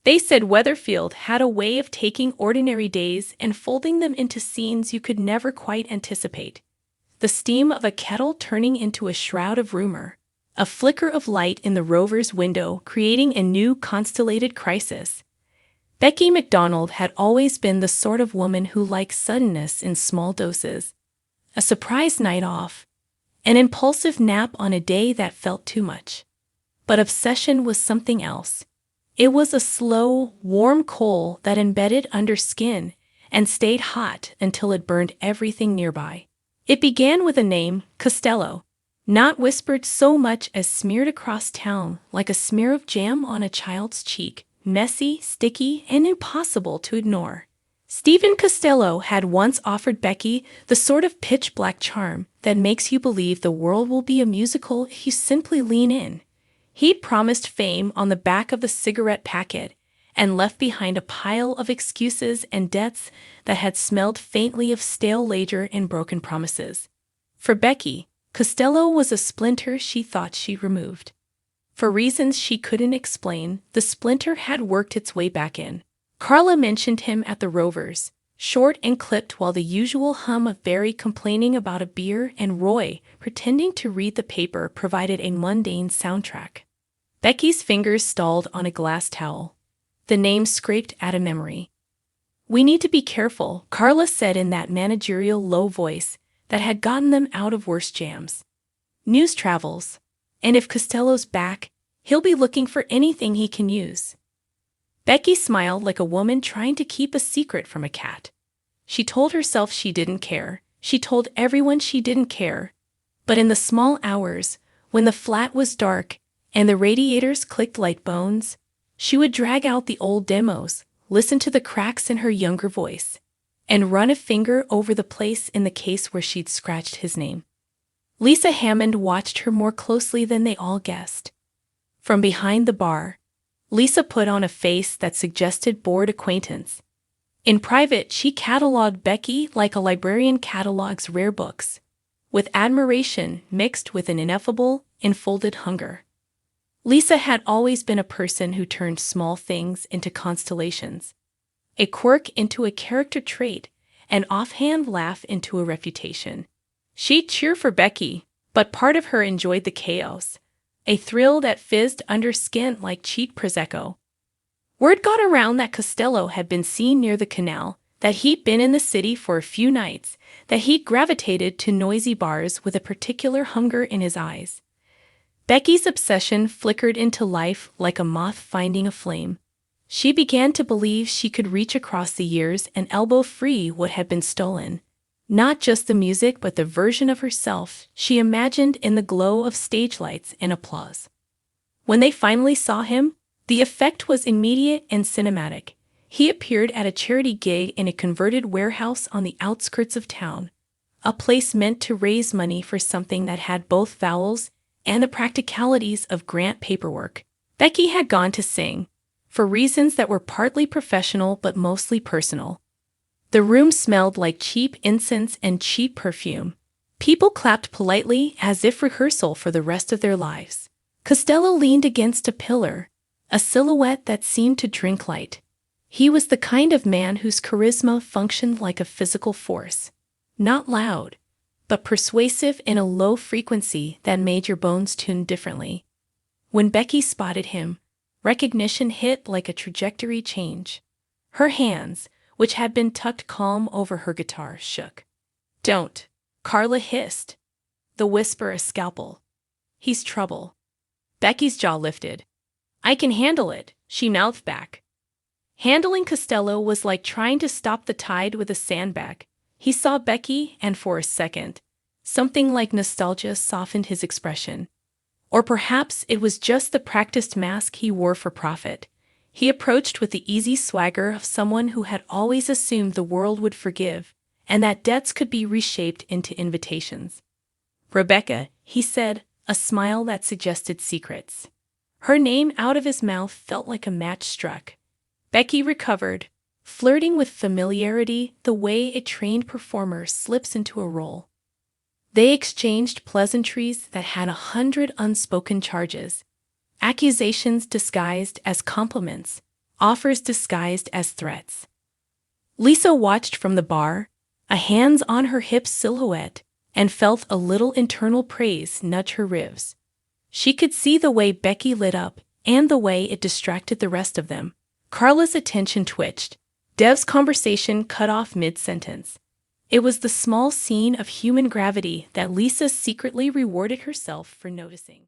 They said Weatherfield had a way of taking ordinary days and folding them into scenes you could never quite anticipate. The steam of a kettle turning into a shroud of rumor, a flicker of light in the rover's window creating a new constellated crisis. Becky MacDonald had always been the sort of woman who liked suddenness in small doses. A surprise night off, an impulsive nap on a day that felt too much. But obsession was something else. It was a slow, warm coal that embedded under skin and stayed hot until it burned everything nearby. It began with a name, Costello, not whispered so much as smeared across town like a smear of jam on a child's cheek, messy, sticky, and impossible to ignore. Stephen Costello had once offered Becky the sort of pitch-black charm that makes you believe the world will be a musical if you simply lean in. He'd promised fame on the back of the cigarette packet and left behind a pile of excuses and debts that had smelled faintly of stale ledger and broken promises. For Becky, Costello was a splinter she thought she'd removed. For reasons she couldn't explain, the splinter had worked its way back in. Carla mentioned him at the Rovers, short and clipped while the usual hum of Barry complaining about a beer and Roy pretending to read the paper provided a mundane soundtrack. Becky's fingers stalled on a glass towel. The name scraped at a memory. "We need to be careful," Carla said in that managerial low voice that had gotten them out of worse jams. "News travels, and if Costello's back, he'll be looking for anything he can use." Becky smiled like a woman trying to keep a secret from a cat. She told herself she didn't care. She told everyone she didn't care. But in the small hours, when the flat was dark and the radiators clicked like bones, she would drag out the old demos, listen to the cracks in her younger voice, and run a finger over the place in the case where she'd scratched his name. Lisa Hammond watched her more closely than they all guessed. From behind the bar, Lisa put on a face that suggested bored acquaintance. In private, she catalogued Becky like a librarian catalogues rare books, with admiration mixed with an ineffable, enfolded hunger. Lisa had always been a person who turned small things into constellations, a quirk into a character trait, an offhand laugh into a reputation. She'd cheer for Becky, but part of her enjoyed the chaos, a thrill that fizzed under skin like cheap Prosecco. Word got around that Costello had been seen near the canal, that he'd been in the city for a few nights, that he'd gravitated to noisy bars with a particular hunger in his eyes. Becky's obsession flickered into life like a moth finding a flame. She began to believe she could reach across the years and elbow free what had been stolen. Not just the music but the version of herself she imagined in the glow of stage lights and applause. When they finally saw him, the effect was immediate and cinematic. He appeared at a charity gig in a converted warehouse on the outskirts of town, a place meant to raise money for something that had both vowels and the practicalities of grant paperwork. Becky had gone to sing, for reasons that were partly professional but mostly personal. The room smelled like cheap incense and cheap perfume. People clapped politely as if rehearsal for the rest of their lives. Costello leaned against a pillar, a silhouette that seemed to drink light. He was the kind of man whose charisma functioned like a physical force, not loud, but persuasive in a low frequency that made your bones tune differently. When Becky spotted him, recognition hit like a trajectory change. Her hands, which had been tucked calm over her guitar, shook. "Don't," Carla hissed, the whisper a scalpel. "He's trouble." Becky's jaw lifted. "I can handle it," she mouthed back. Handling Costello was like trying to stop the tide with a sandbag. He saw Becky, and for a second, something like nostalgia softened his expression. Or perhaps it was just the practiced mask he wore for profit. He approached with the easy swagger of someone who had always assumed the world would forgive, and that debts could be reshaped into invitations. "Rebecca," he said, a smile that suggested secrets. Her name out of his mouth felt like a match struck. Becky recovered, flirting with familiarity the way a trained performer slips into a role. They exchanged pleasantries that had 100 unspoken charges, accusations disguised as compliments, offers disguised as threats. Lisa watched from the bar, a hands on her hips silhouette, and felt a little internal praise nudge her ribs. She could see the way Becky lit up and the way it distracted the rest of them. Carla's attention twitched. Dev's conversation cut off mid-sentence. It was the small scene of human gravity that Lisa secretly rewarded herself for noticing.